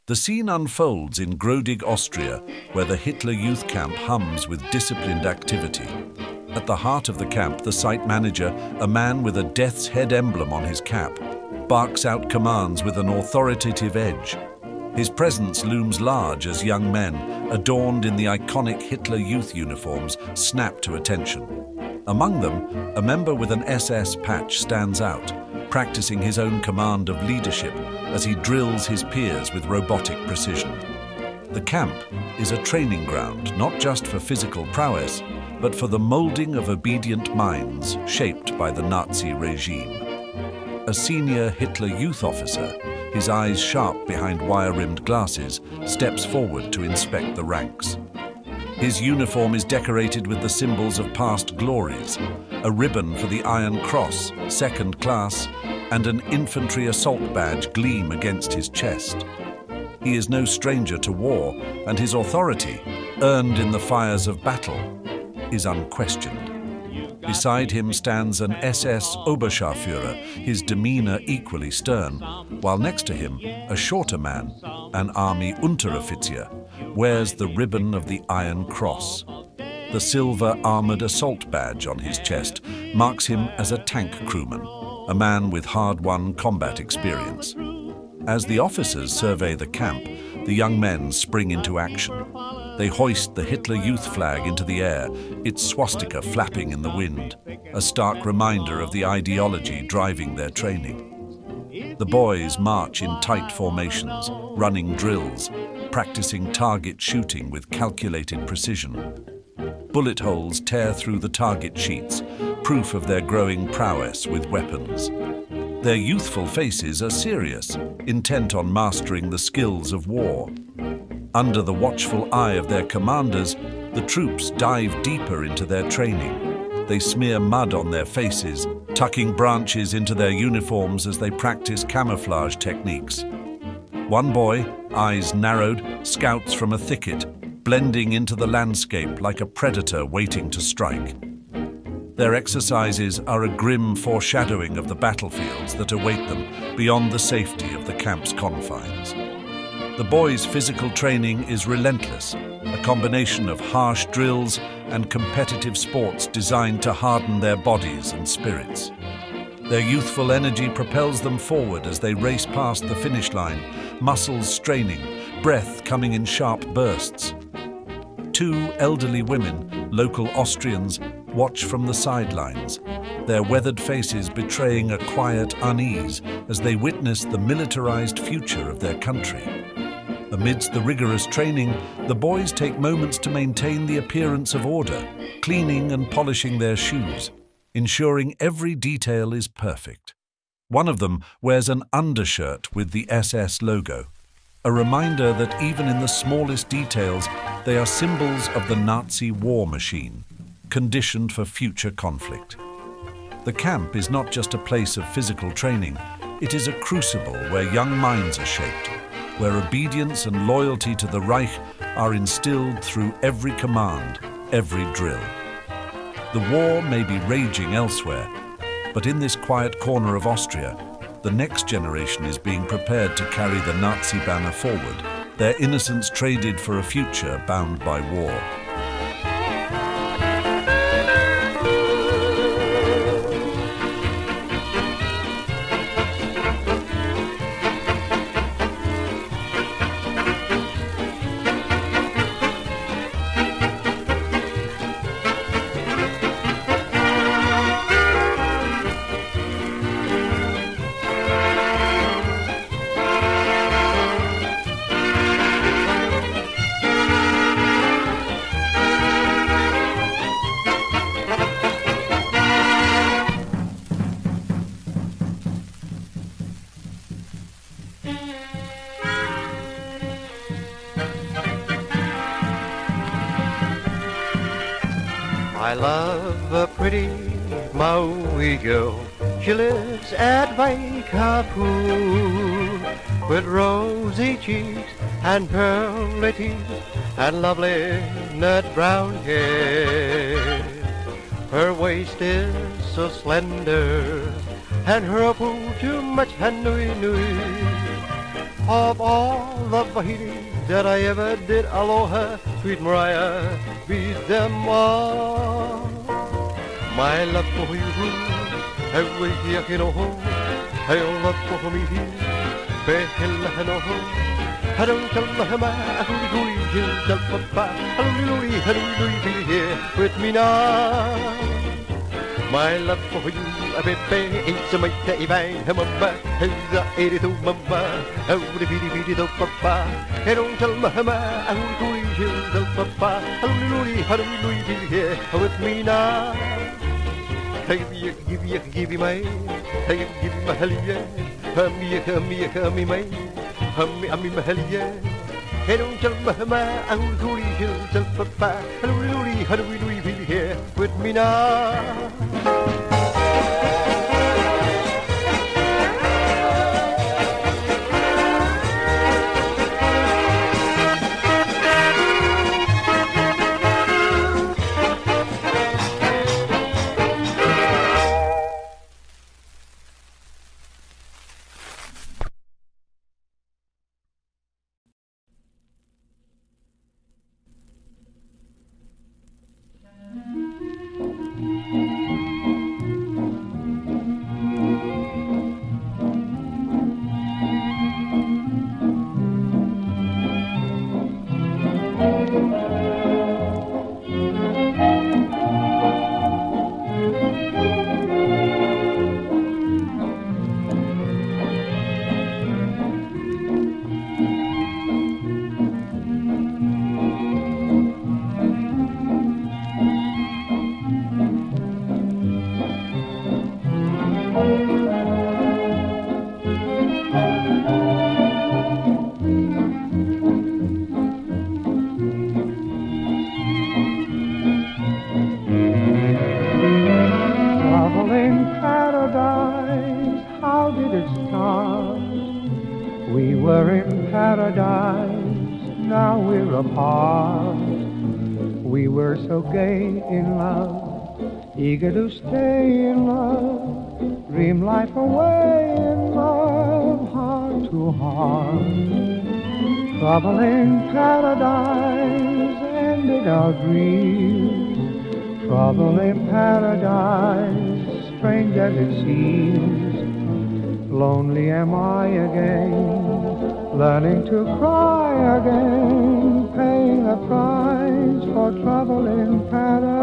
The scene unfolds in Grodig, Austria, where the Hitler Youth Camp hums with disciplined activity. At the heart of the camp, the site manager, a man with a death's head emblem on his cap, barks out commands with an authoritative edge. His presence looms large as young men, adorned in the iconic Hitler Youth uniforms, snap to attention. Among them, a member with an SS patch stands out, practicing his own command of leadership as he drills his peers with robotic precision. The camp is a training ground not just for physical prowess, but for the molding of obedient minds shaped by the Nazi regime. A senior Hitler Youth officer, his eyes sharp behind wire-rimmed glasses, steps forward to inspect the ranks. His uniform is decorated with the symbols of past glories, a ribbon for the Iron Cross, second class, and an infantry assault badge gleam against his chest. He is no stranger to war, and his authority, earned in the fires of battle, is unquestioned. Beside him stands an SS Oberscharführer, his demeanor equally stern, while next to him, a shorter man, an army Unteroffizier, wears the ribbon of the Iron Cross. The silver armored assault badge on his chest marks him as a tank crewman, a man with hard-won combat experience. As the officers survey the camp, the young men spring into action. They hoist the Hitler Youth flag into the air, its swastika flapping in the wind, a stark reminder of the ideology driving their training. The boys march in tight formations, running drills, practicing target shooting with calculated precision. Bullet holes tear through the target sheets, proof of their growing prowess with weapons. Their youthful faces are serious, intent on mastering the skills of war. Under the watchful eye of their commanders, the troops dive deeper into their training. They smear mud on their faces, tucking branches into their uniforms as they practice camouflage techniques. One boy, eyes narrowed, scouts from a thicket, blending into the landscape like a predator waiting to strike. Their exercises are a grim foreshadowing of the battlefields that await them beyond the safety of the camp's confines. The boys' physical training is relentless, a combination of harsh drills and competitive sports designed to harden their bodies and spirits. Their youthful energy propels them forward as they race past the finish line, muscles straining, breath coming in sharp bursts. Two elderly women, local Austrians, watch from the sidelines, their weathered faces betraying a quiet unease as they witness the militarized future of their country. Amidst the rigorous training, the boys take moments to maintain the appearance of order, cleaning and polishing their shoes, ensuring every detail is perfect. One of them wears an undershirt with the SS logo, a reminder that even in the smallest details, they are symbols of the Nazi war machine, conditioned for future conflict. The camp is not just a place of physical training, it is a crucible where young minds are shaped, where obedience and loyalty to the Reich are instilled through every command, every drill. The war may be raging elsewhere, but in this quiet corner of Austria, the next generation is being prepared to carry the Nazi banner forward, their innocence traded for a future bound by war. I love a pretty Maui girl. She lives at Waikapu with rosy cheeks and pearly teeth and lovely nut brown hair. Her waist is so slender and her apple too much hanui nui. Of all the ladies that I ever did, aloha, sweet Mariah, beat them all. My love for you, I will hear you know, I love for me, behella no. I don't tell my hooey, tell papa, hallelujah, here with me now. My love for you, a baby, it's a mighty vine, mama, is a 82 mama, oh, the bitty do papa. I don't tell my hooey, tell papa, hallelujah, here with me now. Give you my, give you my hell, yeah. Hum me, my hell, yeah. Hey, don't tell my I'm going to tell papa. Hallelujah, be here with me now. Now we're apart. We were so gay in love, eager to stay in love, dream life away in love, heart to heart. Trouble in paradise ended our dreams. Trouble in paradise, strange as it seems. Lonely am I again, learning to cry again, paying a price for trouble in paradise.